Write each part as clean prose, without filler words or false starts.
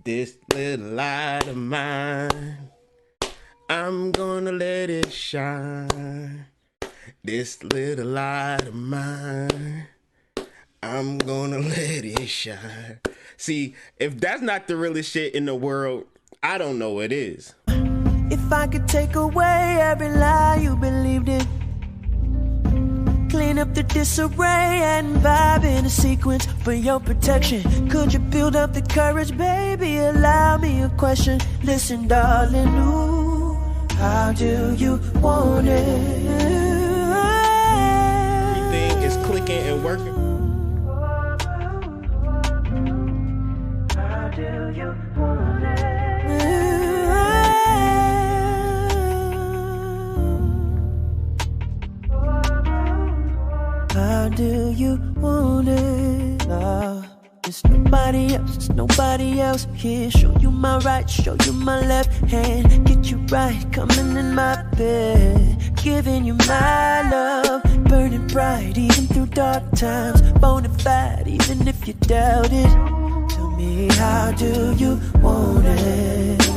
This little light of mine, I'm gonna let it shine. This little light of mine, I'm gonna let it shine. See, if that's not the realest shit in the world, I don't know what is. If I could take away every lie you believed in, clean up the disarray and vibe in a sequence for your protection. Could you build up the courage, baby? Allow me a question. Listen, darling, ooh, how do you want it? Everything is clicking and working. How do you want it? How do you want it? It's nobody else here. Show you my right, show you my left hand. Get you right, coming in my bed. Giving you my love, burning bright even through dark times. Bonafide even if you doubt it. Tell me, how do you want it?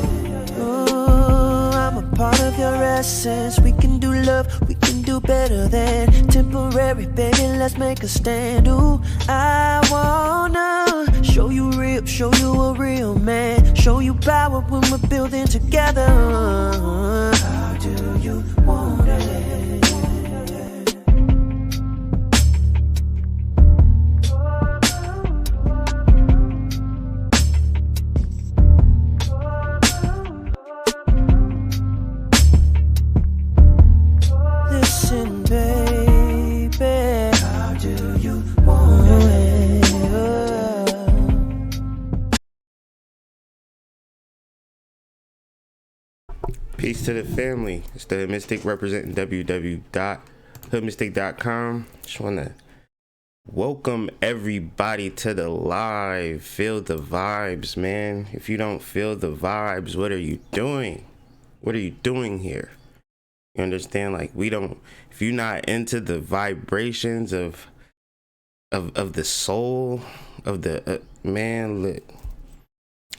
Ooh, I'm a part of your essence. We can do love, we can do better than temporary, baby, let's make a stand. Ooh, I wanna show you real, show you a real man. Show you power when we're building together. How do you want it? Listen, baby, how do you want it? Peace to the family. It's the Mystic representing www.hoodmystic.com. Just want to welcome everybody to the live. Feel the vibes, man. If you don't feel the vibes, what are you doing? What are you doing here? You understand? Like, we don't, if you're not into the vibrations of the soul of the man, look,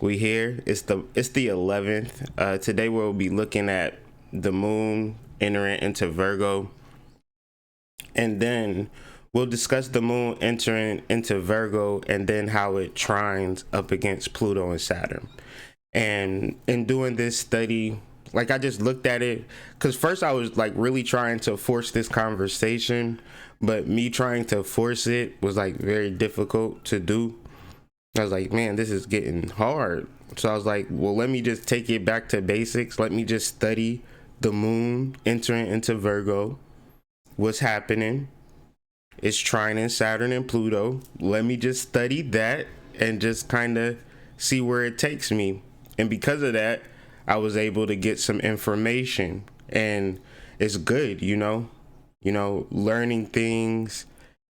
we here. It's the 11th. Today we'll be looking at the moon entering into Virgo, and then we'll discuss the moon entering into Virgo and then how it trines up against Pluto and Saturn. And in doing this study, like, I just looked at it because first I was like really trying to force this conversation, but me trying to force it was like very difficult to do. I was like, man, this is getting hard. So I was like, well, let me just take it back to basics. Let me just study the moon entering into Virgo. What's happening? It's trining Saturn and Pluto. Let me just study that and just kind of see where it takes me. And because of that, I was able to get some information, and it's good, learning things.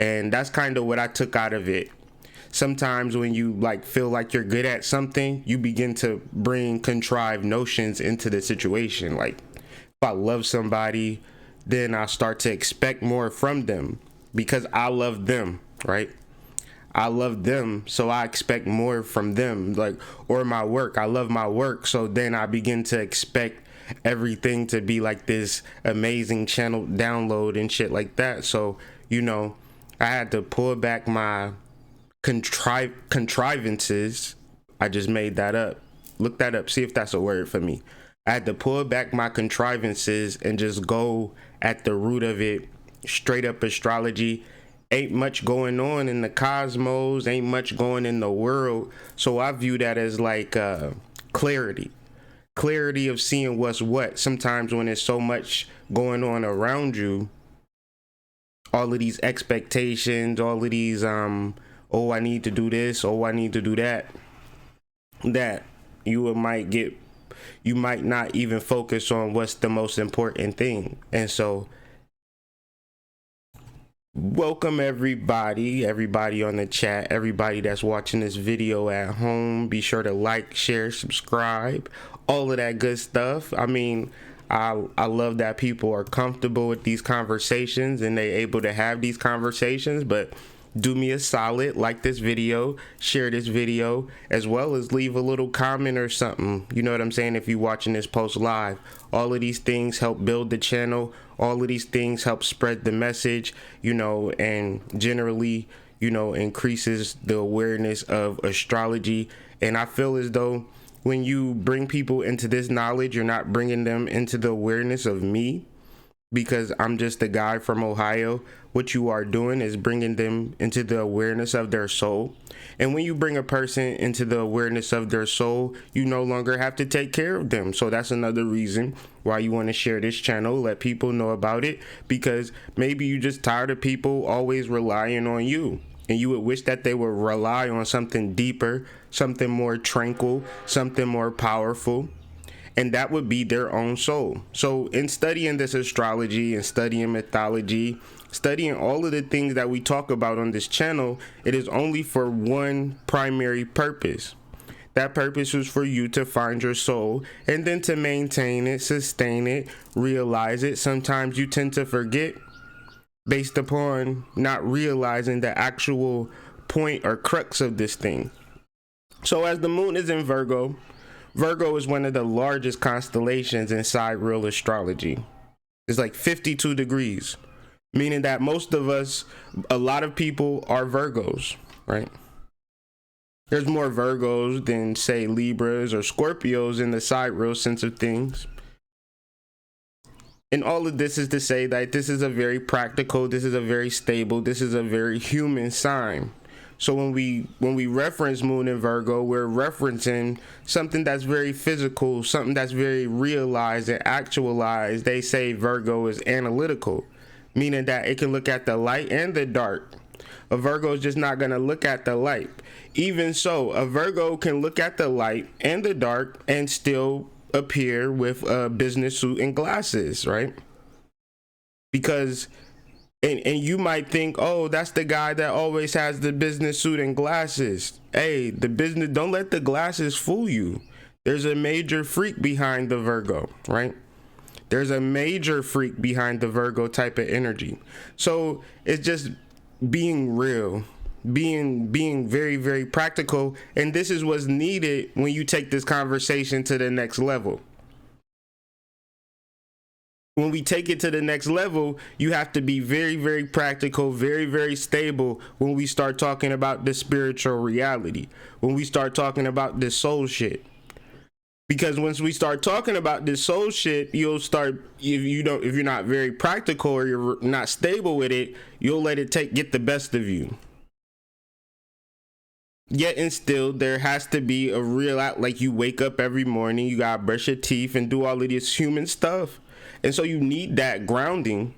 And that's kind of what I took out of it. Sometimes when you like feel like you're good at something, you begin to bring contrived notions into the situation. Like, if I love somebody, then I start to expect more from them because I love them, right? I love them, so I expect more from them. Like, or my work, I love my work, so then I begin to expect everything to be like this amazing channel download and shit like that. So, I had to pull back my contrivances. I just made that up. Look that up, see if that's a word for me. I had to pull back my contrivances and just go at the root of it. Straight up astrology. Ain't much going on in the cosmos, ain't much going in the world. So I view that as like clarity of seeing what's what. Sometimes when there's so much going on around you, all of these expectations, all of these oh, I need to do this, oh, I need to do that you might not even focus on what's the most important thing. And so welcome everybody on the chat, everybody that's watching this video at home. Be sure to like, share, subscribe, all of that good stuff. I mean, I love that people are comfortable with these conversations and they're able to have these conversations, but do me a solid, like this video, share this video, as well as leave a little comment or something. You know what I'm saying? If you're watching this post live, all of these things help build the channel. All of these things help spread the message, you know, and generally, you know, increases the awareness of astrology. And I feel as though when you bring people into this knowledge, you're not bringing them into the awareness of me, because I'm just a guy from Ohio. What you are doing is bringing them into the awareness of their soul. And when you bring a person into the awareness of their soul, you no longer have to take care of them. So that's another reason why you want to share this channel, let people know about it, because maybe you're just tired of people always relying on you. And you would wish that they would rely on something deeper, something more tranquil, something more powerful. And that would be their own soul. So in studying this astrology and studying mythology, studying all of the things that we talk about on this channel, it is only for one primary purpose. That purpose is for you to find your soul and then to maintain it, sustain it, realize it. Sometimes you tend to forget based upon not realizing the actual point or crux of this thing. So as the moon is in Virgo, Virgo is one of the largest constellations in sidereal astrology. It's like 52 degrees, meaning that most of us, a lot of people are Virgos, right? There's more Virgos than, say, Libras or Scorpios in the sidereal sense of things. And all of this is to say that this is a very practical, this is a very stable, this is a very human sign. So when we reference moon in Virgo, we're referencing something that's very physical, something that's very realized and actualized. They say Virgo is analytical, meaning that it can look at the light and the dark. A Virgo is just not going to look at the light. Even so, a Virgo can look at the light and the dark and still appear with a business suit and glasses, right? Because and you might think, oh, that's the guy that always has the business suit and glasses. Hey, don't let the glasses fool you. There's a major freak behind the Virgo, right? There's a major freak behind the Virgo type of energy. So it's just being real, being very, very practical. And this is what's needed when you take this conversation to the next level. When we take it to the next level, you have to be very, very practical, very, very stable when we start talking about the spiritual reality, when we start talking about this soul shit. Because once we start talking about this soul shit, you'll start, if you're not very practical or you're not stable with it, you'll let it get the best of you. Yet and still, there has to be a real, like, you wake up every morning, you gotta brush your teeth and do all of this human stuff. And so you need that grounding.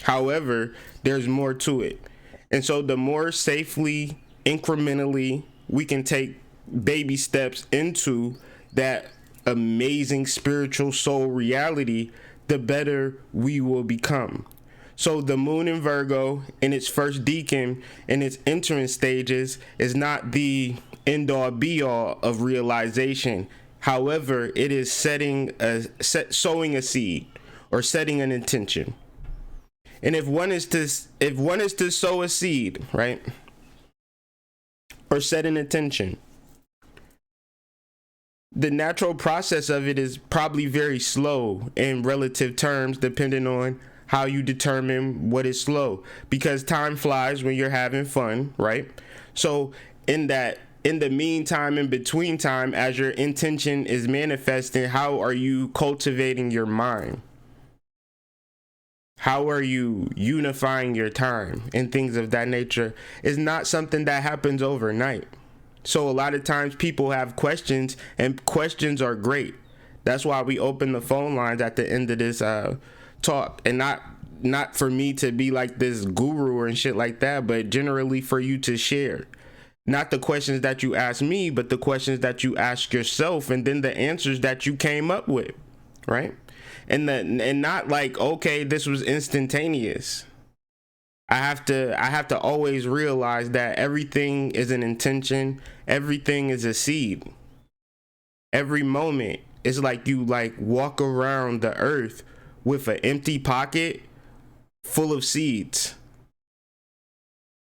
However, there's more to it. And so the more safely, incrementally, we can take baby steps into that amazing spiritual soul reality, the better we will become. So the moon in Virgo in its first decan in its entering stages is not the end all be all of realization. However, it is sowing a seed or setting an intention. And if one is to sow a seed, right, or set an intention, the natural process of it is probably very slow in relative terms, depending on how you determine what is slow, because time flies when you're having fun, right? So in the meantime, in between time, as your intention is manifesting, how are you cultivating your mind? How are you unifying your time and things of that nature? Is not something that happens overnight. So a lot of times people have questions, and questions are great. That's why we open the phone lines at the end of this talk, and not for me to be like this guru or shit like that, but generally for you to share. Not the questions that you ask me, but the questions that you ask yourself, and then the answers that you came up with, right? And not like, okay, this was instantaneous. I have to always realize that everything is an intention, everything is a seed. Every moment is like you walk around the earth with an empty pocket full of seeds.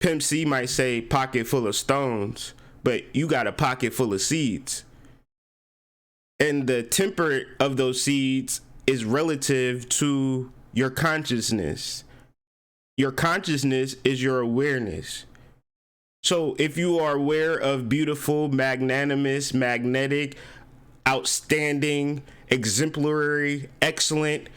Pimp C might say pocket full of stones, but you got a pocket full of seeds. And the temper of those seeds is relative to your consciousness. Your consciousness is your awareness. So if you are aware of beautiful, magnanimous, magnetic, outstanding, exemplary, excellent,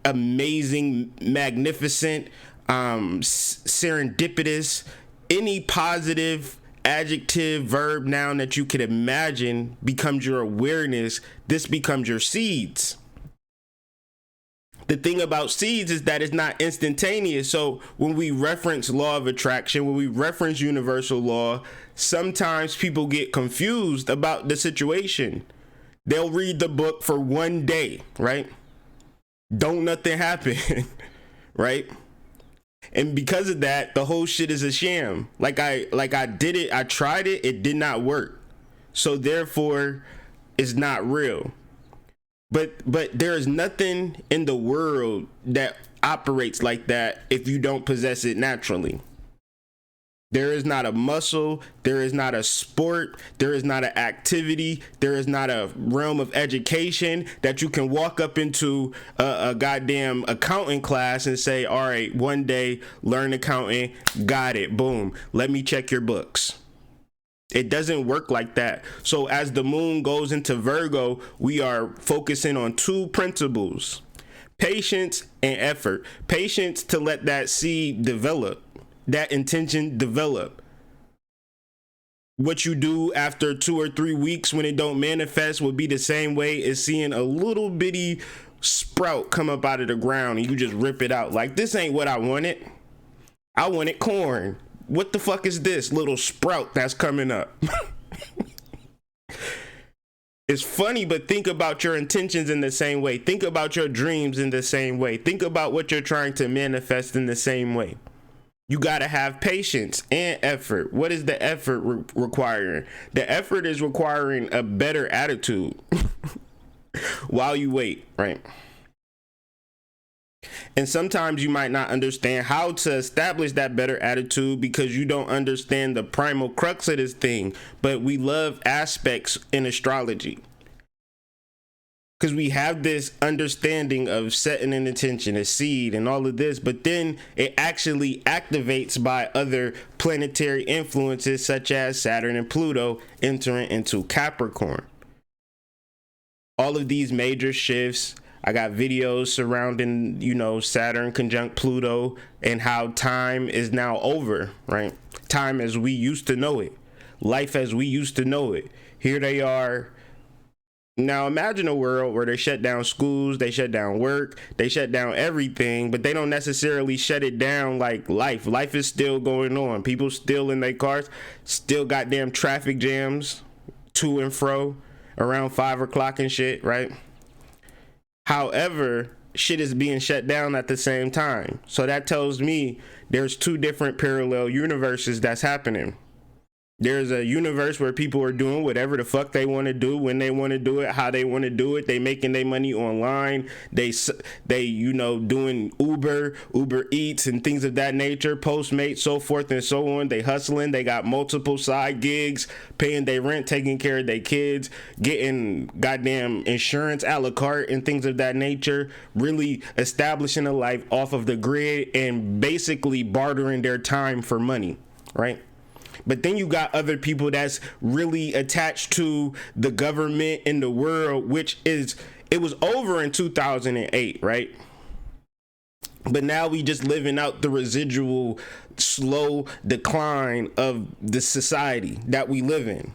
amazing, magnificent, serendipitous, any positive adjective, verb, noun that you could imagine becomes your awareness. This becomes your seeds. The thing about seeds is that it's not instantaneous. So when we reference law of attraction, when we reference universal law, sometimes people get confused about the situation. They'll read the book for one day, right? Don't nothing happen, right? And because of that, the whole shit is a sham. Like I did it, I tried it, it did not work. So therefore, it's not real. But there is nothing in the world that operates like that if you don't possess it naturally. There is not a muscle, there is not a sport, there is not an activity, there is not a realm of education that you can walk up into a goddamn accounting class and say, all right, one day, learn accounting, got it, boom, let me check your books. It doesn't work like that. So as the moon goes into Virgo, we are focusing on two principles: patience and effort. Patience to let that seed develop, that intention develop. What you do after 2 or 3 weeks when it don't manifest will be the same way as seeing a little bitty sprout come up out of the ground and you just rip it out. Like, this ain't what I wanted. I wanted corn. What the fuck is this little sprout that's coming up? It's funny, but think about your intentions in the same way. Think about your dreams in the same way. Think about what you're trying to manifest in the same way. You got to have patience and effort. What is the effort requiring? The effort is requiring a better attitude while you wait, right? And sometimes you might not understand how to establish that better attitude because you don't understand the primal crux of this thing. But we love aspects in astrology because we have this understanding of setting an intention, a seed, and all of this. But then it actually activates by other planetary influences such as Saturn and Pluto entering into Capricorn. All of these major shifts. I got videos surrounding, Saturn conjunct Pluto and how time is now over, right? Time as we used to know it. Life as we used to know it. Here they are. Now imagine a world where they shut down schools, they shut down work, they shut down everything, but they don't necessarily shut it down like life. Life is still going on. People still in their cars, still goddamn traffic jams to and fro around 5 o'clock and shit, right? However, shit is being shut down at the same time. So that tells me there's two different parallel universes that's happening. There's a universe where people are doing whatever the fuck they want to do, when they want to do it, how they want to do it. They making their money online. They doing Uber Eats and things of that nature, Postmates, so forth and so on. They hustling. They got multiple side gigs, paying their rent, taking care of their kids, getting goddamn insurance a la carte and things of that nature, really establishing a life off of the grid and basically bartering their time for money, right? But then you got other people that's really attached to the government and the world, which is, it was over in 2008, right? But now we just living out the residual slow decline of the society that we live in.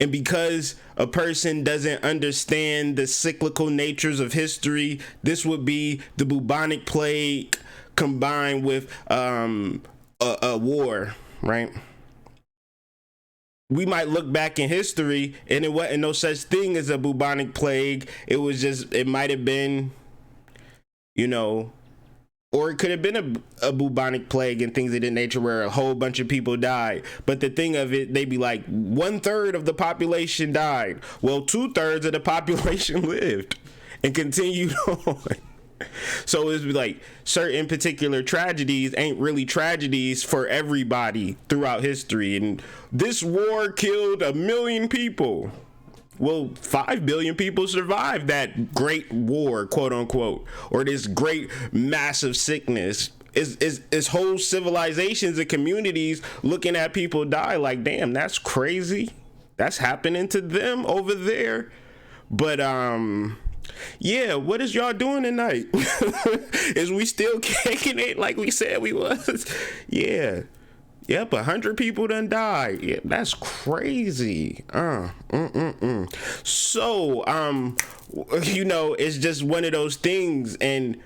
And because a person doesn't understand the cyclical natures of history, this would be the bubonic plague combined with a war, right? We might look back in history and it wasn't no such thing as a bubonic plague. It was just, it might have been, or it could have been a bubonic plague and things of that nature where a whole bunch of people died. But the thing of it, they'd be like 1/3 of the population died. Well, 2/3 of the population lived and continued on. So it's like certain particular tragedies ain't really tragedies for everybody throughout history. And this war killed 1 million people. Well, 5 billion people survived that great war, quote unquote, or this great massive sickness. Is whole civilizations and communities looking at people die like, damn, that's crazy. That's happening to them over there. But yeah, what is y'all doing tonight? Is we still kicking it like we said we was? Yeah. Yep, 100 people done died. Yeah, that's crazy. So, you know, it's just one of those things, and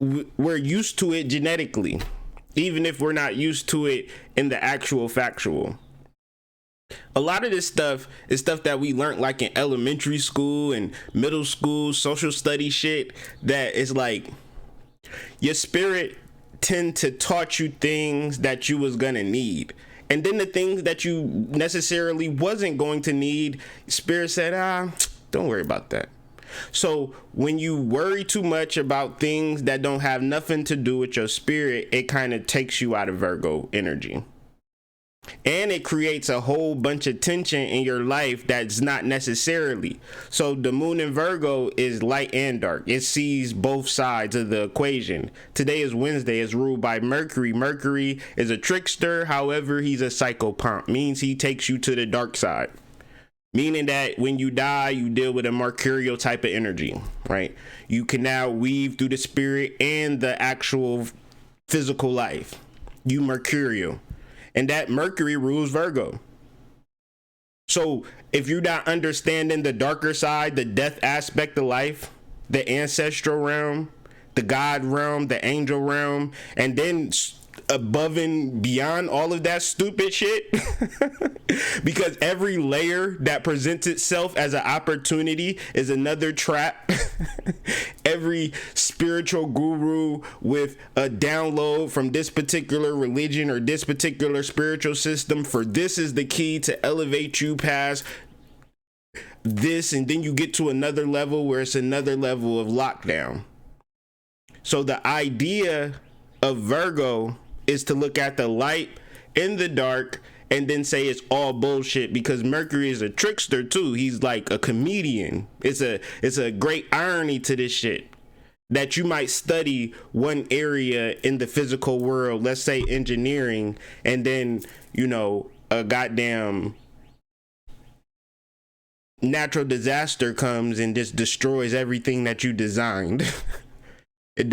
we're used to it genetically, even if we're not used to it in the actual factual. A lot of this stuff is stuff that we learned like in elementary school and middle school, social study shit, that is like your spirit tend to taught you things that you was gonna need. And then the things that you necessarily wasn't going to need, spirit said, don't worry about that. So when you worry too much about things that don't have nothing to do with your spirit, it kind of takes you out of Virgo energy. And it creates a whole bunch of tension in your life that's not necessarily. So the moon in Virgo is light and dark. It sees both sides of the equation. Today is Wednesday. It's ruled by Mercury. Mercury is a trickster. However, he's a psychopomp. Means he takes you to the dark side. Meaning that when you die, you deal with a mercurial type of energy, right? You can now weave through the spirit and the actual physical life. You mercurial. And that Mercury rules Virgo. So if you're not understanding the darker side, the death aspect of life, the ancestral realm, the God realm, the angel realm, and then above and beyond all of that stupid shit, because every layer that presents itself as an opportunity is another trap. Every spiritual guru with a download from this particular religion or this particular spiritual system for this is the key to elevate you past this, and then you get to another level where it's another level of lockdown. So the idea of Virgo is to look at the light in the dark and then say it's all bullshit, because Mercury is a trickster too. He's like a comedian. It's a great irony to this shit, that you might study one area in the physical world, let's say engineering, and then, you know, a goddamn natural disaster comes and just destroys everything that you designed. It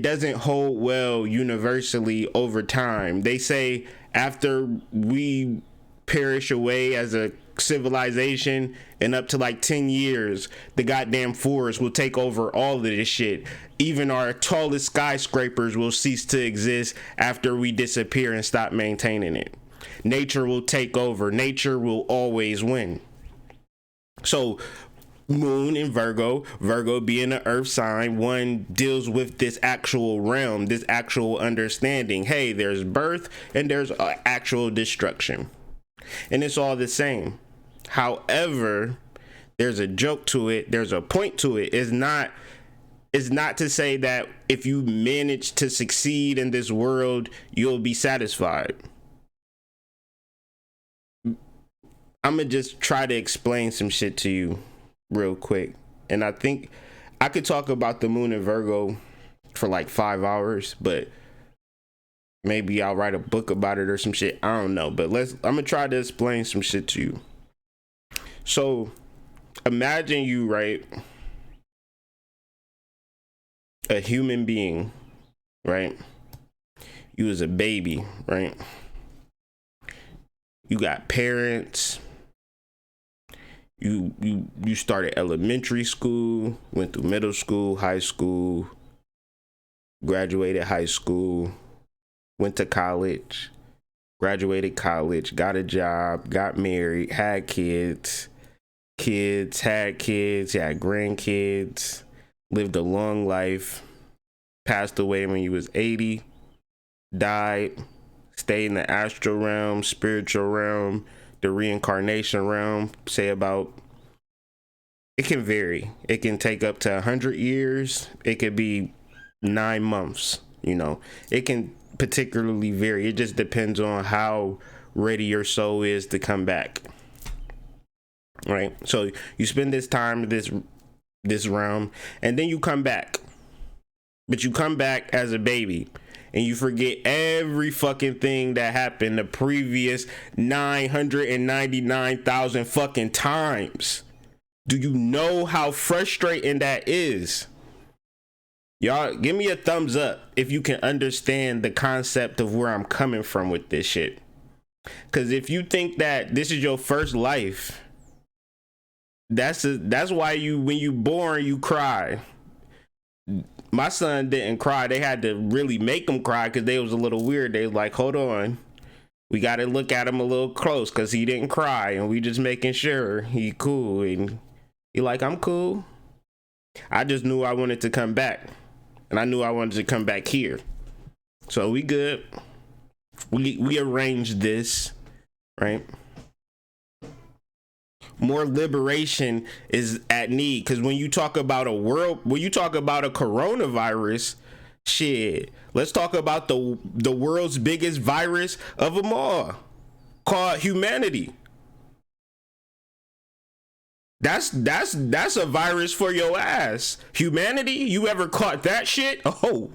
doesn't hold well universally over time. They say after we perish away as a civilization, in up to like 10 years, the goddamn forest will take over all of this shit. Even our tallest skyscrapers will cease to exist after we disappear and stop maintaining it. Nature will take over. Nature will always win. So moon in Virgo, Virgo being an earth sign, one deals with this actual realm, this actual understanding. Hey, there's birth and there's actual destruction, and it's all the same. However, there's a joke to it, there's a point to it. It's not to say that if you manage to succeed in this world, you'll be satisfied. I'm gonna just try to explain some shit to you real quick, and I think I could talk about the moon in Virgo for like 5 hours, but maybe I'll write a book about it or some shit. I don't know, but I'm gonna try to explain some shit to you. So imagine you, right, a human being, right? You was a baby, right? You got parents. You started elementary school, went through middle school, high school, graduated high school, went to college, graduated college, got a job, got married, had kids, had grandkids, lived a long life, passed away when you was 80, died, stayed in the astral realm, spiritual realm, the reincarnation realm, say about it can vary. It can take up to 100 years. It could be 9 months. You know, it can particularly vary. It just depends on how ready your soul is to come back. Right? So you spend this time, this realm, and then you come back. But you come back as a baby. And you forget every fucking thing that happened the previous 999,000 fucking times. Do you know how frustrating that is? Y'all, give me a thumbs up if you can understand the concept of where I'm coming from with this shit. Because if you think that this is your first life, that's why when you born, you cry. My son didn't cry. They had to really make him cry because they was a little weird. They was like, hold on, we got to look at him a little close because he didn't cry, and we just making sure he cool. And he like, I'm cool. I just knew I wanted to come back, and I knew I wanted to come back here. So we good. We arranged this, right? More liberation is at need, because when you talk about a coronavirus, shit, let's talk about the world's biggest virus of them all, called humanity. That's a virus for your ass. Humanity, you ever caught that shit? Oh,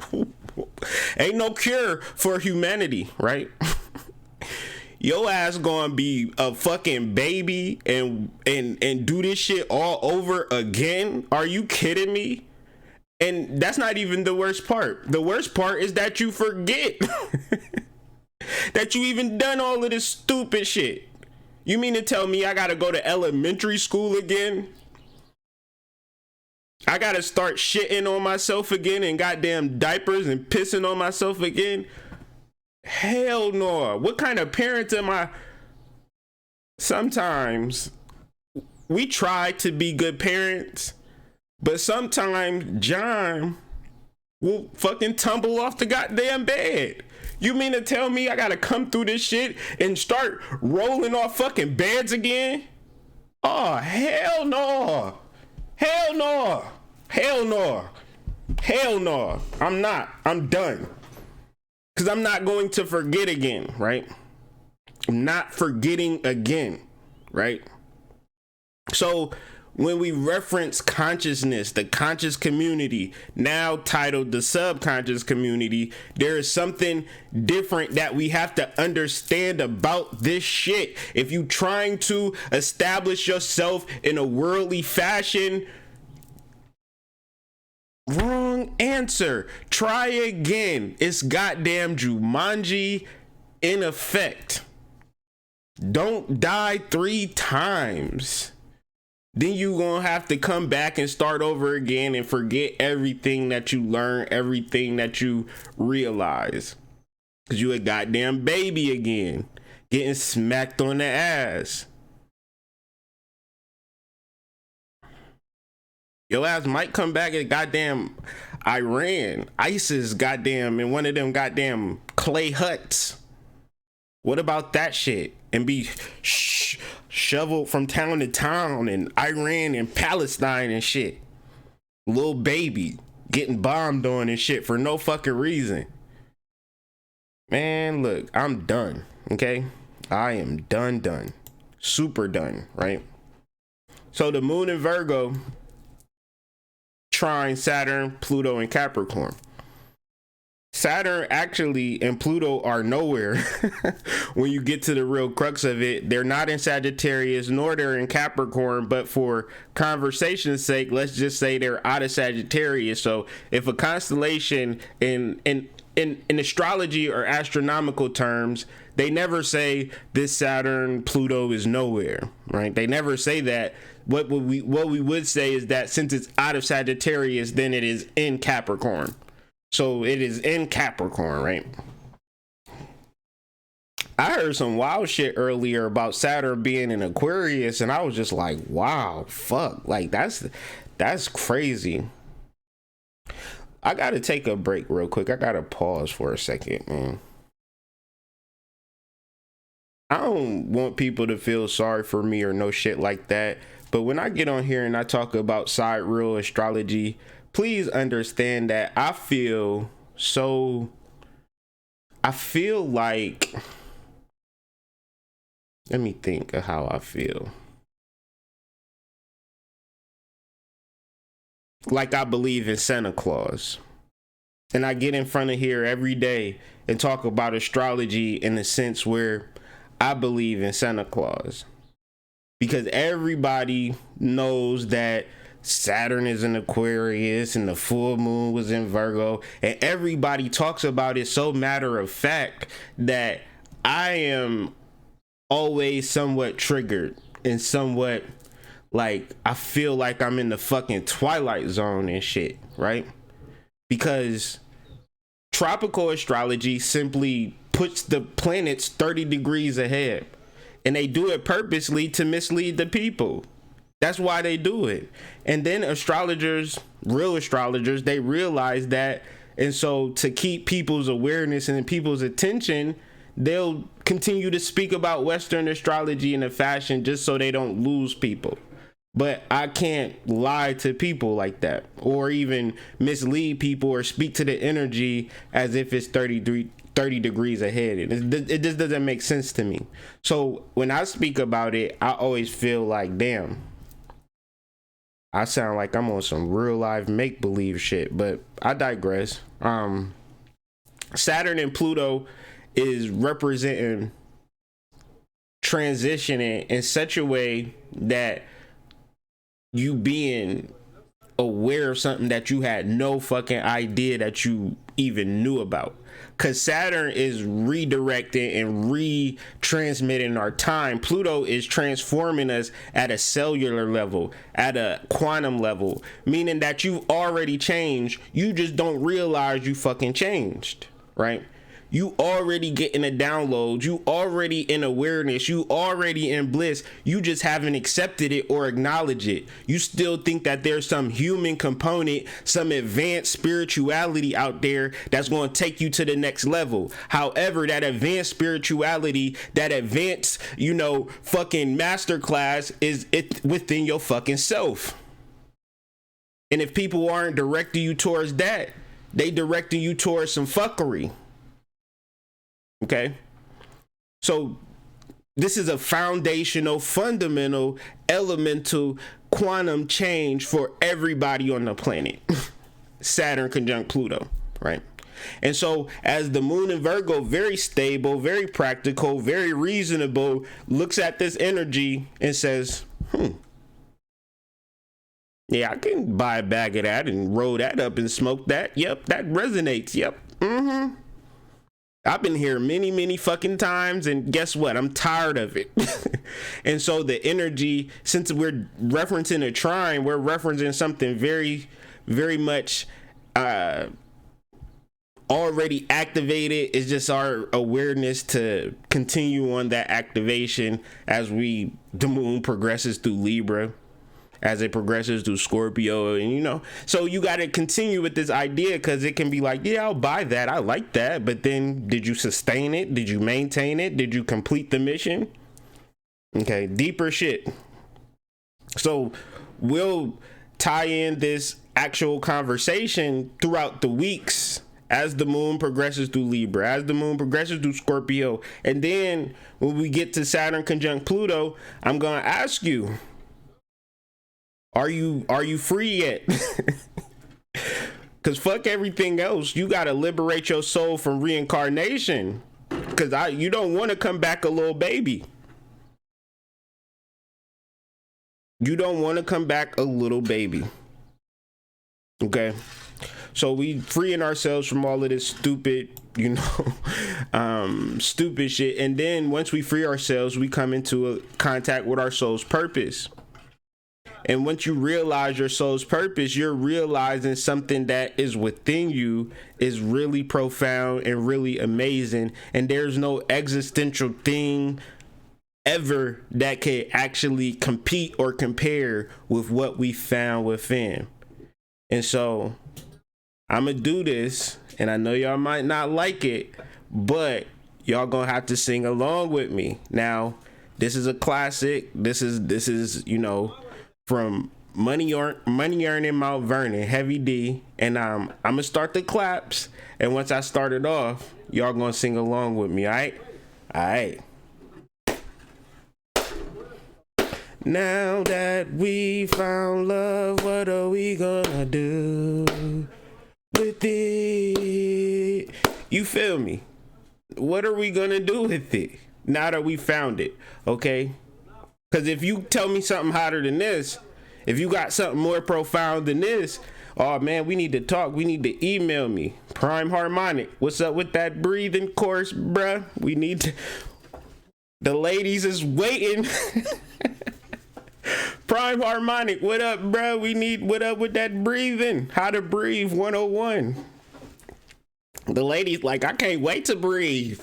ain't no cure for humanity, right? Your ass gonna be a fucking baby and do this shit all over again? Are you kidding me? And that's not even the worst part. The worst part is that you forget that you even done all of this stupid shit. You mean to tell me I gotta go to elementary school again? I gotta start shitting on myself again and goddamn diapers and pissing on myself again? Hell no. What kind of parents am I? Sometimes we try to be good parents, but sometimes John will fucking tumble off the goddamn bed. You mean to tell me I gotta come through this shit and start rolling off fucking beds again? Oh, hell no. Hell no. Hell no. Hell no. I'm not. I'm done. Because I'm not going to forget again, right? I'm not forgetting again, right? So when we reference consciousness, the conscious community, now titled the subconscious community, there is something different that we have to understand about this shit. If you trying to establish yourself in a worldly fashion, wrong answer. Try again. It's goddamn Jumanji in effect. Don't die 3 times. Then you gonna have to come back and start over again and forget everything that you learn, everything that you realize. Cause you a goddamn baby again, getting smacked on the ass. Your ass might come back at goddamn Iran, ISIS, goddamn, in one of them goddamn clay huts. What about that shit? And be shoveled from town to town in Iran and Palestine and shit. Little baby getting bombed on and shit for no fucking reason. Man, look, I'm done, okay? I am done. Super done, right? So the moon in Virgo, trine Saturn, Pluto, and Capricorn. Saturn actually and Pluto are nowhere when you get to the real crux of it. They're not in Sagittarius nor they're in Capricorn, but for conversation's sake, let's just say they're out of Sagittarius. So if a constellation in astrology or astronomical terms, they never say this Saturn Pluto is nowhere, right? They never say that. What we would say is that since it's out of Sagittarius, then it is in Capricorn. So it is in Capricorn, right? I heard some wild shit earlier about Saturn being in Aquarius, and I was just like, wow, fuck. Like, that's crazy. I gotta take a break real quick. I gotta pause for a second, man. I don't want people to feel sorry for me or no shit like that, But when I get on here and I talk about Sidereal astrology, please understand that I feel like, let me think of how I feel. Like I believe in Santa Claus. And I get in front of here every day and talk about astrology in the sense where I believe in Santa Claus. Because everybody knows that Saturn is in Aquarius and the full moon was in Virgo. And everybody talks about it so matter of fact that I am always somewhat triggered and somewhat like I feel like I'm in the fucking Twilight Zone and shit, right? Because tropical astrology simply puts the planets 30 degrees ahead, and they do it purposely to mislead the people. That's why they do it. And then astrologers, real astrologers, they realize that, and so to keep people's awareness and people's attention, they'll continue to speak about Western astrology in a fashion just so they don't lose people. But I can't lie to people like that, or even mislead people or speak to the energy as if it's 30 degrees ahead. It just doesn't make sense to me. So when I speak about it, I always feel like, damn, I sound like I'm on some real life make-believe shit, but I digress. Saturn and Pluto is representing transitioning in such a way that you being aware of something that you had no fucking idea that you even knew about. Because Saturn is redirecting and retransmitting our time. Pluto is transforming us at a cellular level, at a quantum level, meaning that you've already changed. You just don't realize you fucking changed, right? You already getting a download. You already in awareness. You already in bliss. You just haven't accepted it or acknowledged it. You still think that there's some human component, some advanced spirituality out there that's going to take you to the next level. However, that advanced spirituality, that advanced, fucking masterclass is it within your fucking self. And if people aren't directing you towards that, they directing you towards some fuckery. Okay, so this is a foundational, fundamental, elemental, quantum change for everybody on the planet. Saturn conjunct Pluto, right? And so as the moon in Virgo, very stable, very practical, very reasonable, looks at this energy and says, yeah, I can buy a bag of that and roll that up and smoke that. Yep, that resonates. Yep. I've been here many fucking times, and guess what? I'm tired of it. And so the energy, since we're referencing a trine, we're referencing something very, very much already activated. It's just our awareness to continue on that activation as the moon progresses through Libra, as it progresses through Scorpio, and so you got to continue with this idea, because it can be like, yeah, I'll buy that, I like that, but then did you sustain it? Did you maintain it? Did you complete the mission? Okay, deeper shit. So we'll tie in this actual conversation throughout the weeks as the moon progresses through Libra, as the moon progresses through Scorpio, and then when we get to Saturn conjunct Pluto, I'm gonna ask you, Are you free yet? Because fuck everything else. You got to liberate your soul from reincarnation. Because you don't want to come back a little baby. You don't want to come back a little baby. Okay? So we freeing ourselves from all of this stupid, stupid shit. And then once we free ourselves, we come into a contact with our soul's purpose. And once you realize your soul's purpose, you're realizing something that is within you is really profound and really amazing. And there's no existential thing ever that can actually compete or compare with what we found within. And so I'm going to do this, and I know y'all might not like it, but y'all going to have to sing along with me. Now, this is a classic. This is from Money Earning Mount Vernon, Heavy D, and I'm gonna start the claps, and once I start it off, y'all gonna sing along with me, all right. Now that we found love, what are we gonna do with it? You feel me? What are we gonna do with it now that we found it? Okay, because if you tell me something hotter than this, if you got something more profound than this, oh man, we need to talk. We need to email me. Prime Harmonic, what's up with that breathing course, bruh? We need to. The ladies is waiting. Prime Harmonic, what up, bruh? What up with that breathing? How to breathe 101. The ladies like, I can't wait to breathe.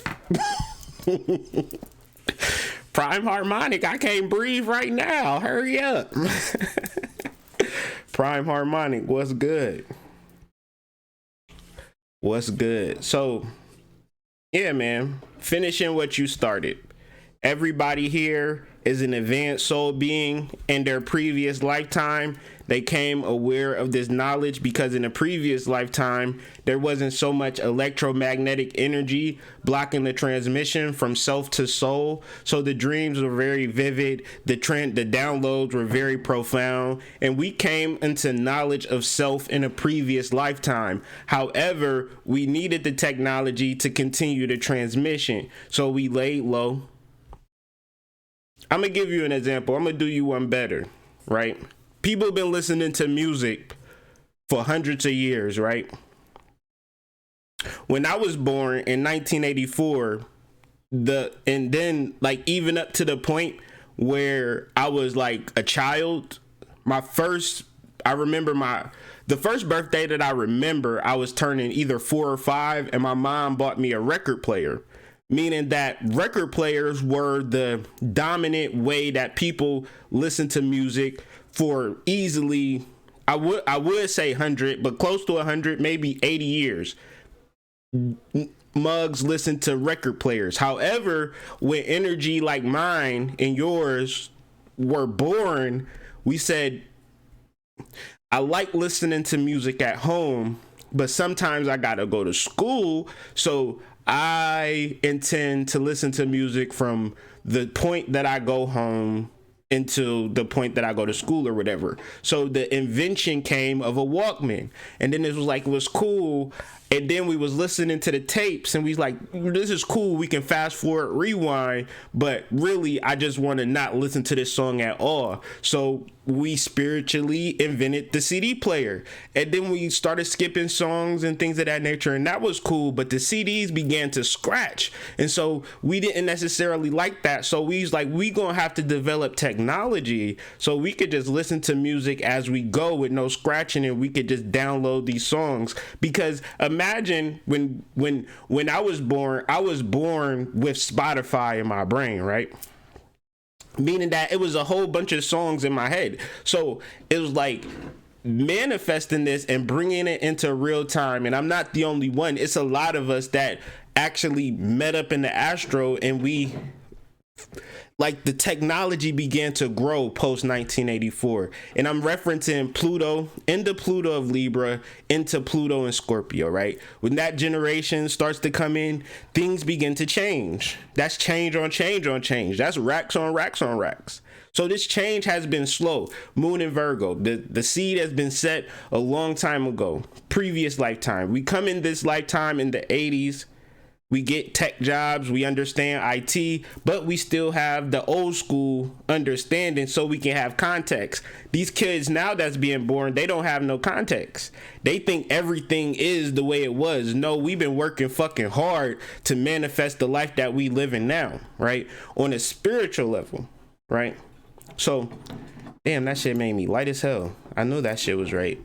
Prime Harmonic, I can't breathe right now. Hurry up. Prime Harmonic, what's good? What's good? So, yeah, man, finishing what you started. Everybody here is an advanced soul being. In their previous lifetime, they came aware of this knowledge because in a previous lifetime, there wasn't so much electromagnetic energy blocking the transmission from self to soul. So the dreams were very vivid. The downloads were very profound. And we came into knowledge of self in a previous lifetime. However, we needed the technology to continue the transmission. So we laid low. I'm going to give you an example. I'm going to do you one better, right? People have been listening to music for hundreds of years, right? When I was born in 1984, and then like even up to the point where I was like a child, the first birthday that I remember, I was turning either 4 or 5, and my mom bought me a record player. Meaning that record players were the dominant way that people listen to music for easily, I would say 100, but close to 100, maybe 80 years. Mugs listen to record players. However, when energy like mine and yours were born, we said, I like listening to music at home, but sometimes I gotta go to school, so I intend to listen to music from the point that I go home until the point that I go to school or whatever. So the invention came of a Walkman, and then it was cool. And then we was listening to the tapes, and we was like, this is cool. We can fast forward, rewind, but really, I just want to not listen to this song at all. So we spiritually invented the CD player, and then we started skipping songs and things of that nature, and that was cool. But the CDs began to scratch, and so we didn't necessarily like that. So we was like, we gonna have to develop technology so we could just listen to music as we go with no scratching, and we could just download these songs. Because imagine when I was born with Spotify in my brain, right? Meaning that it was a whole bunch of songs in my head. So it was like manifesting this and bringing it into real time. And I'm not the only one. It's a lot of us that actually met up in the astro, and we, like, the technology began to grow post 1984. And I'm referencing Pluto, into Pluto of Libra, into Pluto and Scorpio, right? When that generation starts to come in, things begin to change. That's change on change on change. That's racks on racks on racks. So this change has been slow. Moon and Virgo, the seed has been set a long time ago, previous lifetime. We come in this lifetime in the 80s. We get tech jobs, we understand IT, but we still have the old school understanding so we can have context. These kids now that's being born, they don't have no context. They think everything is the way it was. No, we've been working fucking hard to manifest the life that we live in now, right? On a spiritual level, right? So, damn, that shit made me light as hell. I knew that shit was right.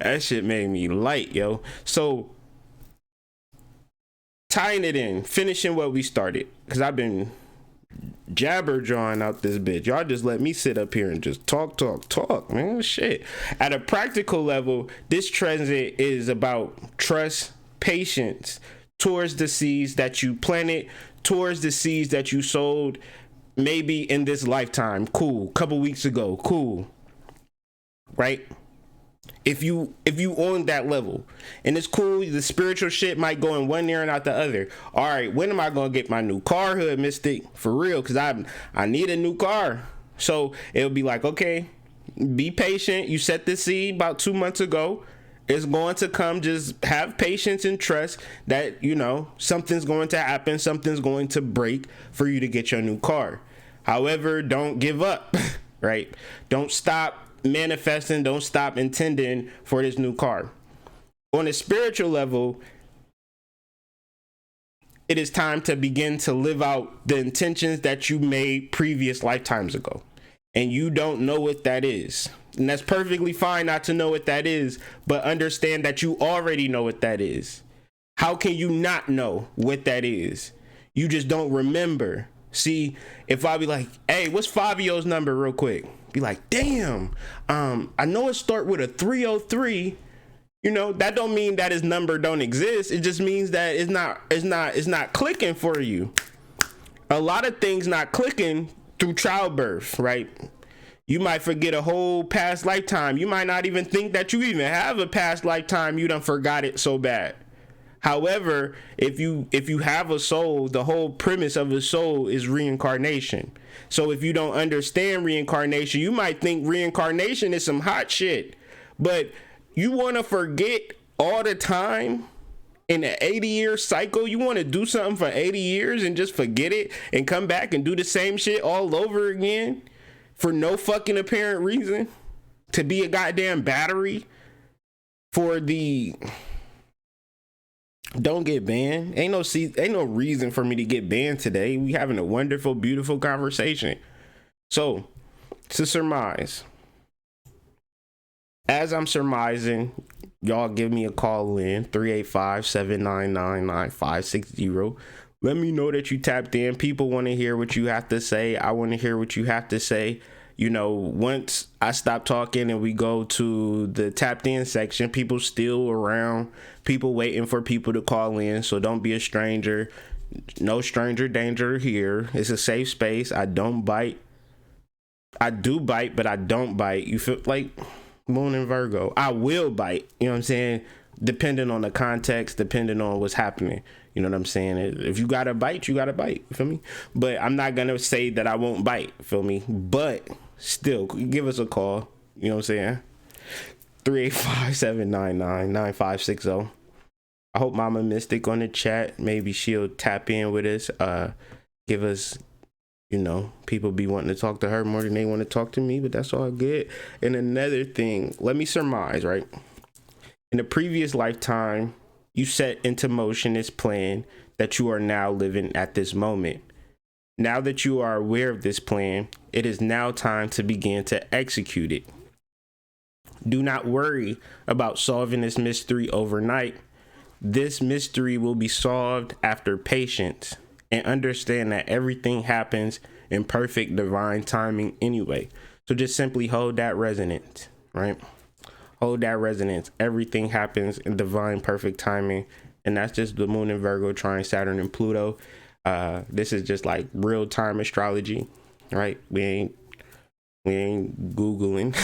That shit made me light, yo. So, tying it in, finishing what we started, because I've been jabber jawing out this bitch. Y'all just let me sit up here and just talk, man. Shit. At a practical level, this transit is about trust, patience towards the seeds that you planted, towards the seeds that you sowed, maybe in this lifetime, cool. Couple weeks ago, cool. Right? If you on that level, and it's cool, the spiritual shit might go in one ear and out the other. All right, when am I gonna get my new car, Hood Mystic, for real? Because I need a new car. So it'll be like, okay, be patient. You set the seed about 2 months ago. It's going to come. Just have patience and trust that, you know, something's going to happen. Something's going to break for you to get your new car. However, don't give up, right? Don't stop manifesting. Don't stop intending for this new car. On a spiritual level, it is time to begin to live out the intentions that you made previous lifetimes ago. And you don't know what that is. And that's perfectly fine not to know what that is, but understand that you already know what that is. How can you not know what that is? You just don't remember. See, if I be like, hey, what's Fabio's number real quick? Be like, damn, I know it start with a 303. You know, that don't mean that his number don't exist. It just means that it's not clicking for you. A lot of things not clicking through childbirth, right? You might forget a whole past lifetime. You might not even think that you even have a past lifetime. You done forgot it so bad. However, if you have a soul, the whole premise of a soul is reincarnation. So if you don't understand reincarnation, you might think reincarnation is some hot shit. But you want to forget all the time in an 80-year cycle? You want to do something for 80 years and just forget it and come back and do the same shit all over again for no fucking apparent reason? To be a goddamn battery for the... Don't get banned. Ain't no reason for me to get banned today. We having a wonderful, beautiful conversation. So, to surmise, as I'm surmising, y'all give me a call in 385-799-9560. Let me know that you tapped in. People want to hear what you have to say. I want to hear what you have to say. You know, once I stop talking and we go to the tapped in section, people still around, people waiting for people to call in. So don't be a stranger. No stranger danger here. It's a safe space. I don't bite. I do bite, but I don't bite. You feel like Moon and Virgo. I will bite. You know what I'm saying? Depending on the context, depending on what's happening. You know what I'm saying? If you gotta bite, you gotta bite. You feel me? But I'm not gonna say that I won't bite. Feel me? But still, give us a call. You know what I'm saying? 385-799-9560. I hope Mama Mystic on the chat. Maybe she'll tap in with us. Give us, you know, people be wanting to talk to her more than they want to talk to me, but that's all good. And another thing, let me surmise, right? In the previous lifetime, you set into motion this plan that you are now living at this moment. Now that you are aware of this plan, it is now time to begin to execute it. Do not worry about solving this mystery overnight. This mystery will be solved after patience, and understand that everything happens in perfect divine timing anyway. So just simply hold that resonance, right? Hold that resonance. Everything happens in divine perfect timing. And that's just the Moon and Virgo trying Saturn and Pluto. This is just like real time astrology, right? We ain't Googling.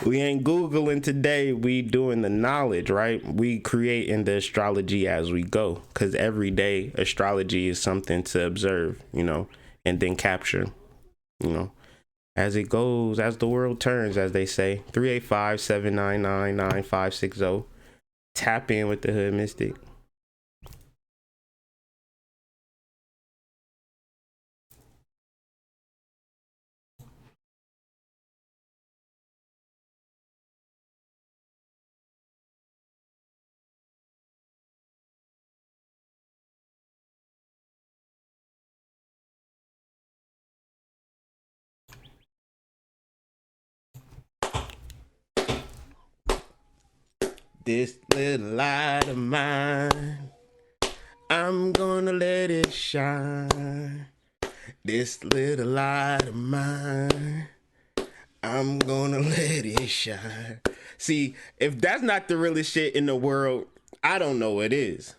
We ain't Googling today. We doing the knowledge, right? We creating the astrology as we go. Because every day astrology is something to observe, you know, and then capture, you know, as it goes, as the world turns, as they say. 385-799-9560. Tap in with the Hood Mystic. This little light of mine, I'm gonna let it shine. This little light of mine, I'm gonna let it shine. See, if that's not the realest shit in the world, I don't know what is.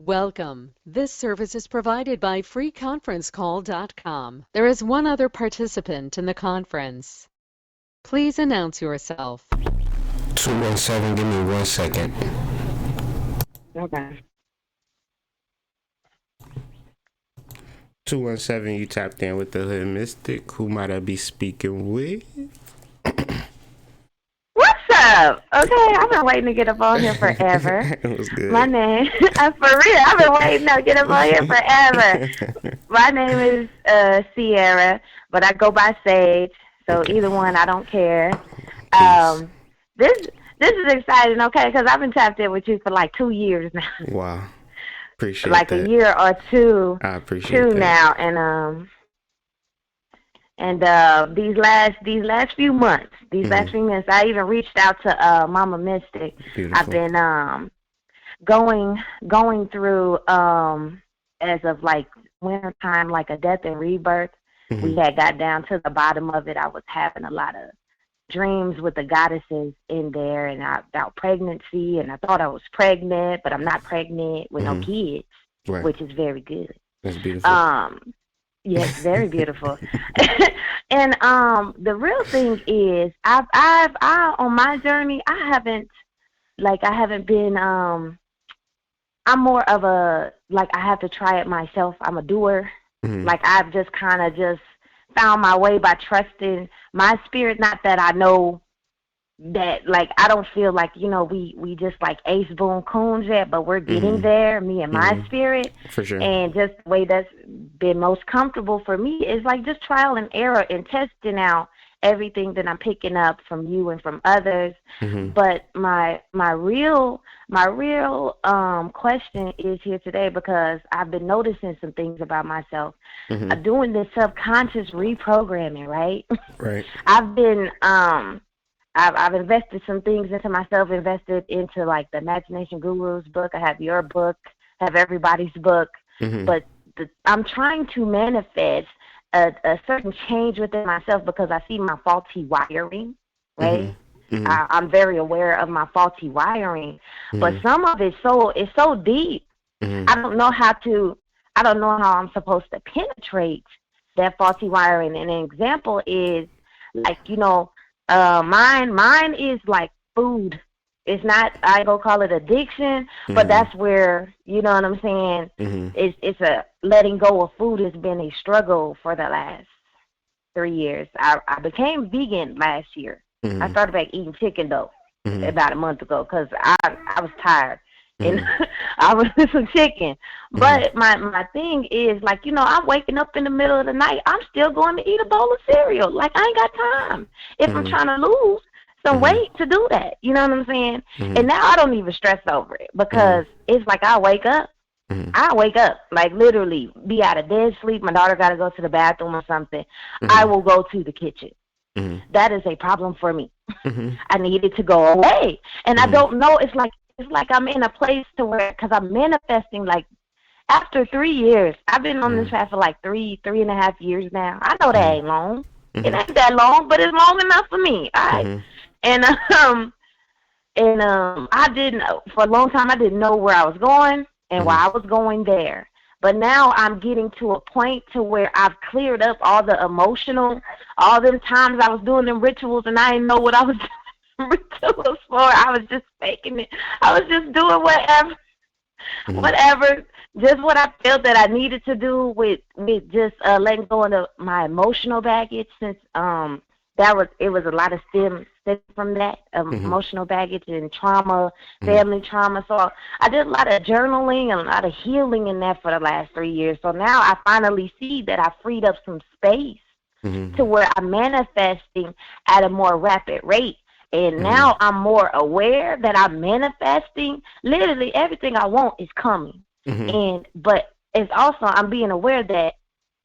Welcome. This service is provided by freeconferencecall.com. There is one other participant in the conference. Please announce yourself. 217, give me 1 second. Okay. 217, you tapped in with the Hood Mystic. Who might I be speaking with? What's up? Okay, I've been waiting to get up on here forever. It was good. My name, for real, I've been waiting to get up on here forever. My name is Sierra, but I go by Sage, so Okay. either one, I don't care. Peace. This is exciting, okay, because I've been tapped in with you for like 2 years now. Wow. Appreciate Like that. a year or two. I appreciate that. Now, and these last few months, I even reached out to Mama Mystic. Beautiful. I've been going through as of like winter time, like a death and rebirth. Mm-hmm. We had got down to the bottom of it. I was having a lot of dreams with the goddesses in there, and about pregnancy, and I thought I was pregnant, but I'm not pregnant with no kids, Right. which is very good. That's beautiful. Yes, very beautiful. And the real thing is, I on my journey, I haven't been. I'm more of a, like, I have to try it myself. I'm a doer. Mm-hmm. Like, I've just kind of just found my way by trusting my spirit. Not that I know that, like, I don't feel like, we just like Ace Boone Coons yet, but we're getting there, me and my spirit. For sure. And just the way that's been most comfortable for me is like just trial and error and testing out everything that I'm picking up from you and from others. Mm-hmm. But my real question is here today because I've been noticing some things about myself. Mm-hmm. I'm doing this subconscious reprogramming, right? Right. I've been I've invested some things into myself, invested into like the Imagination Guru's book. I have your book, have everybody's book, Mm-hmm. but I'm trying to manifest a certain change within myself because I see my faulty wiring, right? Mm-hmm. I'm very aware of my faulty wiring, but some of it's so deep. Mm-hmm. I don't know how I'm supposed to penetrate that faulty wiring. And an example is like, mine is like food. It's not, I go call it addiction, but that's where, you know what I'm saying? Mm-hmm. It's a letting go of food has been a struggle for the last 3 years. I became vegan last year. Mm-hmm. I started back eating chicken though about a month ago because I was tired and I was some chicken. But my thing is like, I'm waking up in the middle of the night. I'm still going to eat a bowl of cereal. Like I ain't got time if I'm trying to lose some weight to do that. You know what I'm saying? And now I don't even stress over it because it's like I wake up, like literally be out of dead sleep. My daughter got to go to the bathroom or something. I will go to the kitchen. That is a problem for me. I need it to go away. And I don't know. It's like I'm in a place to where, because I'm manifesting like after 3 years. I've been on this path for like 3.5 years now. I know that ain't long. It ain't that long, but it's long enough for me. All right. And I didn't, for a long time, I didn't know where I was going and why I was going there. But now I'm getting to a point to where I've cleared up all the emotional, all them times I was doing them rituals and I didn't know what I was doing rituals for. I was just faking it. I was just doing whatever, just what I felt that I needed to do with just letting go of my emotional baggage, since it was a lot of stem from that emotional baggage and trauma, family trauma. So I did a lot of journaling and a lot of healing in that for the last 3 years. So now I finally see that I freed up some space to where I'm manifesting at a more rapid rate. And now I'm more aware that I'm manifesting. Literally everything I want is coming. But it's also, I'm being aware that,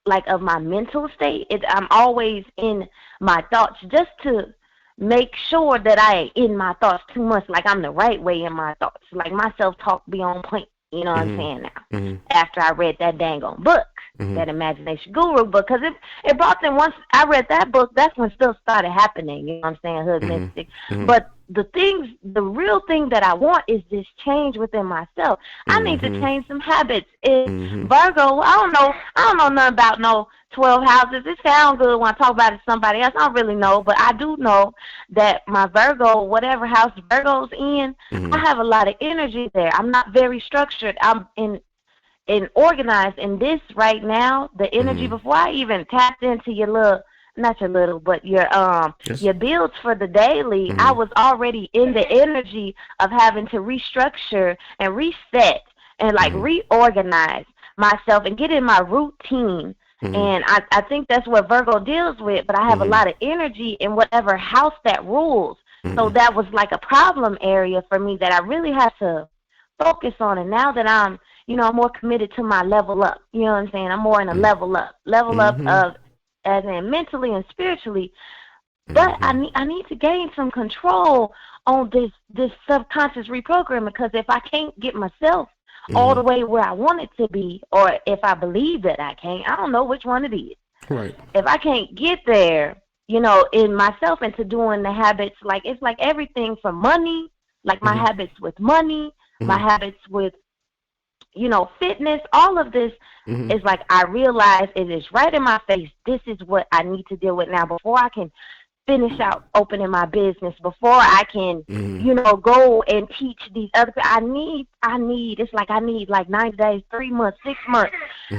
like, of my mental state. I'm always in my thoughts just to make sure that I ain't in my thoughts too much, like I'm the right way in my thoughts. Like my self-talk be on point, you know what I'm saying now. After I read that dang on book, that Imagination Guru book, because it brought them, once I read that book, that's when stuff started happening, you know what I'm saying, Hood Mystic. But the real thing that I want is this change within myself. I need to change some habits. Virgo, I don't know nothing about no 12 houses. It sounds good when I talk about it to somebody else. I don't really know, but I do know that my Virgo, whatever house Virgo's in, I have a lot of energy there. I'm not very structured. I'm in organized in this right now. The energy before I even tapped into your little, not your little, but your builds for the daily, I was already in the energy of having to restructure and reset and like reorganize myself and get in my routine. And I think that's what Virgo deals with, but I have a lot of energy in whatever house that rules. So that was like a problem area for me that I really had to focus on. And now that I'm, I'm more committed to my level up, you know what I'm saying? I'm more in a level up of, as in mentally and spiritually. But I need to gain some control on this subconscious reprogramming, because if I can't get myself all the way where I want it to be, or if I believe that I can't, I don't know which one it is. Right. If I can't get there, in myself into doing the habits, like it's like everything from money, like my habits with money, my habits with, fitness, all of this is like I realize it is right in my face. This is what I need to deal with now before I can finish out opening my business, before I can, go and teach these other people. I need like 90 days, 3 months, 6 months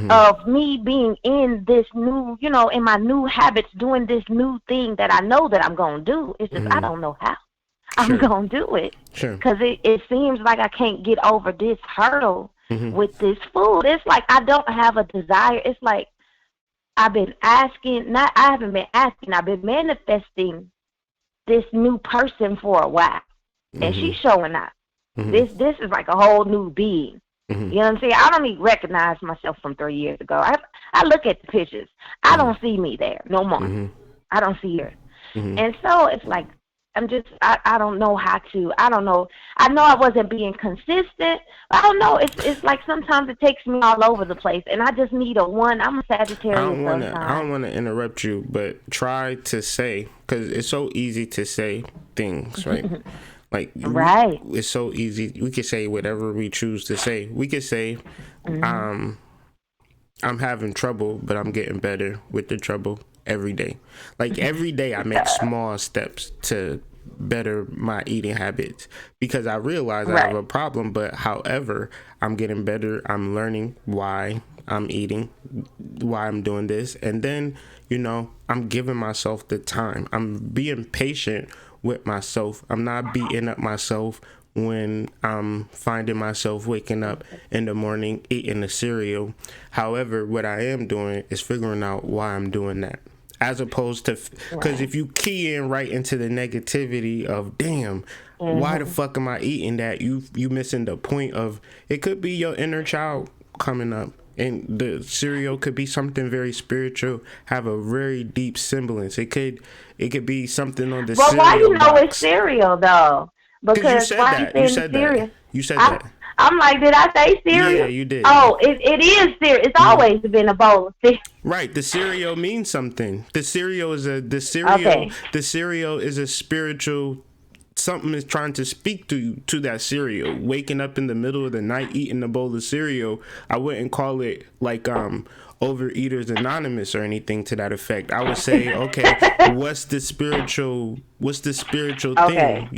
of me being in this new, in my new habits, doing this new thing that I know that I'm going to do. It's just, I don't know how I'm going to do it. Sure. Because it seems like I can't get over this hurdle with this food. It's like I don't have a desire. It's like I've been asking, I haven't been asking, I've been manifesting this new person for a while. And she's showing up. This is like a whole new being. You know what I'm saying? I don't even recognize myself from 3 years ago. I look at the pictures. I don't see me there no more. I don't see her. And so it's like, I don't know how to, I don't know. I know I wasn't being consistent. I don't know. It's like sometimes it takes me all over the place, and I just need I'm a Sagittarius. I don't want to interrupt you, but try to say, because it's so easy to say things, right? Like, right. It's so easy. We can say whatever we choose to say. We could say, I'm having trouble, but I'm getting better with the trouble every day. Like every day I make small steps to better my eating habits, because I realize I have a problem, but however, I'm getting better. I'm learning why I'm eating, why I'm doing this. And then, I'm giving myself the time. I'm being patient with myself. I'm not beating up myself when I'm finding myself waking up in the morning eating a cereal. However, what I am doing is figuring out why I'm doing that. As opposed to, because if you key in right into the negativity of, damn, why the fuck am I eating that? You missing the point of, it could be your inner child coming up. And the cereal could be something very spiritual, have a very deep semblance. It could be something on the cereal box. Well, why you know it's cereal, though? Because why you said that. You said that. I'm like, did I say cereal? Yeah, you did. Oh, it is cereal. It's always been a bowl of cereal. Right. The cereal means something. The cereal is a spiritual. Something is trying to speak to that cereal. Waking up in the middle of the night eating a bowl of cereal, I wouldn't call it like Overeaters Anonymous or anything to that effect. I would say, okay, what's the spiritual thing,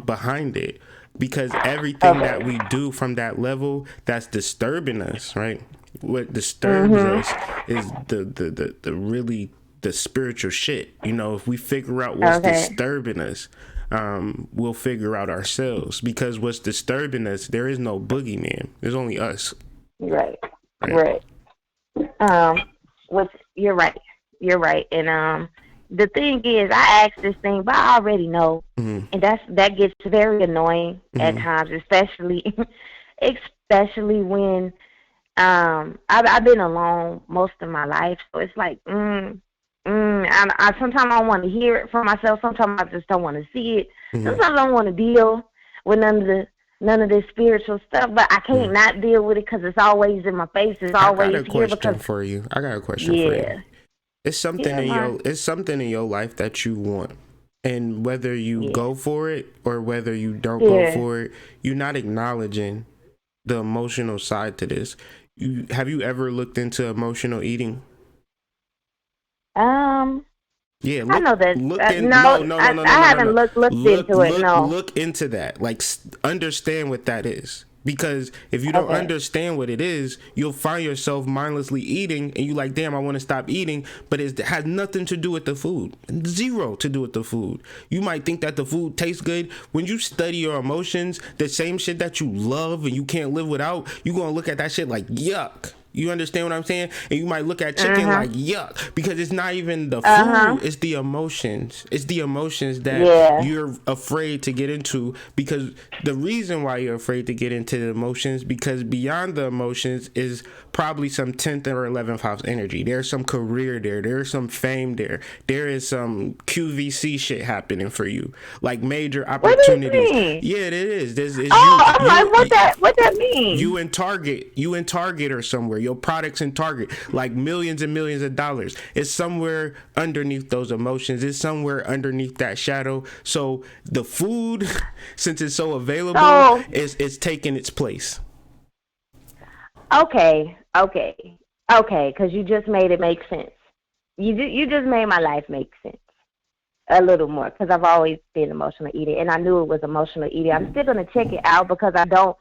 behind it? Because everything that we do from that level that's disturbing us, right? What disturbs us is the really the spiritual shit. If we figure out what's disturbing us, we'll figure out ourselves. Because what's disturbing us, there is no boogeyman. There's only us. Right. You're right. And the thing is, I asked this thing, but I already know, and that gets very annoying at times, especially when I've been alone most of my life, so it's like I sometimes I don't want to hear it from myself. Sometimes I just don't want to see it. Sometimes I don't want to deal with none of this spiritual stuff, but I can't not deal with it because it's always in my face. It's always here. I got a question for you. It's something in your life that you want. And whether you Yeah. go for it or whether you don't go for it, you're not acknowledging the emotional side to this. Have you ever looked into emotional eating? Yeah, I know that. look in No, no no I no no no no haven't no looked into it. No. look into that. Like understand what that is. Because if you don't Okay. understand what it is, you'll find yourself mindlessly eating and you like, damn, I want to stop eating, but it has nothing to do with the food. Zero to do with the food. You might think that the food tastes good. When you study your emotions, the same shit that you love and you can't live without, you're going to look at that shit like, yuck. You understand what I'm saying? And you might look at chicken like yuck, because it's not even the food, it's the emotions. It's the emotions that you're afraid to get into, because the reason why you're afraid to get into the emotions, because beyond the emotions is probably some 10th or 11th house energy. There's some career there. There's some fame there. There is some QVC shit happening for you. Like major opportunities. What do you mean? Yeah, it is. I'm like, what that mean? You in Target or somewhere. Your products in Target, like millions and millions of dollars. It's somewhere underneath those emotions. It's somewhere underneath that shadow. So the food, since it's so available, is taking its place. Okay, because you just made it make sense. You just made my life make sense a little more, because I've always been emotional eating, and I knew it was emotional eating. I'm still gonna check it out, because I don't.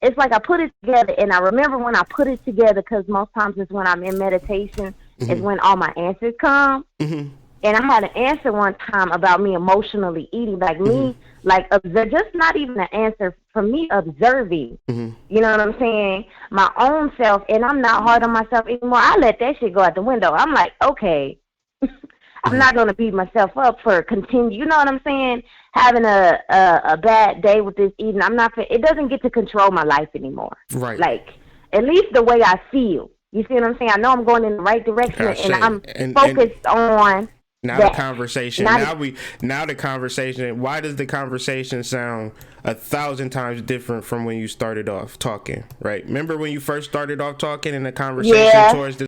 It's like I put it together, and I remember when I put it together, because most times it's when I'm in meditation, is when all my answers come. And I had an answer one time about me emotionally eating, like me, like just not even an answer for me, observing. You know what I'm saying? My own self, and I'm not hard on myself anymore. I let that shit go out the window. I'm like, okay, I'm not gonna beat myself up for continue. You know what I'm saying? Having a bad day with this eating. It doesn't get to control my life anymore. Right. Like, at least the way I feel. You see what I'm saying? I know I'm going in the right direction, and I'm focused on. Now the conversation. Now the conversation. Why does the conversation sound 1,000 times different from when you started off talking? Right. Remember when you first started off talking, and the conversation towards the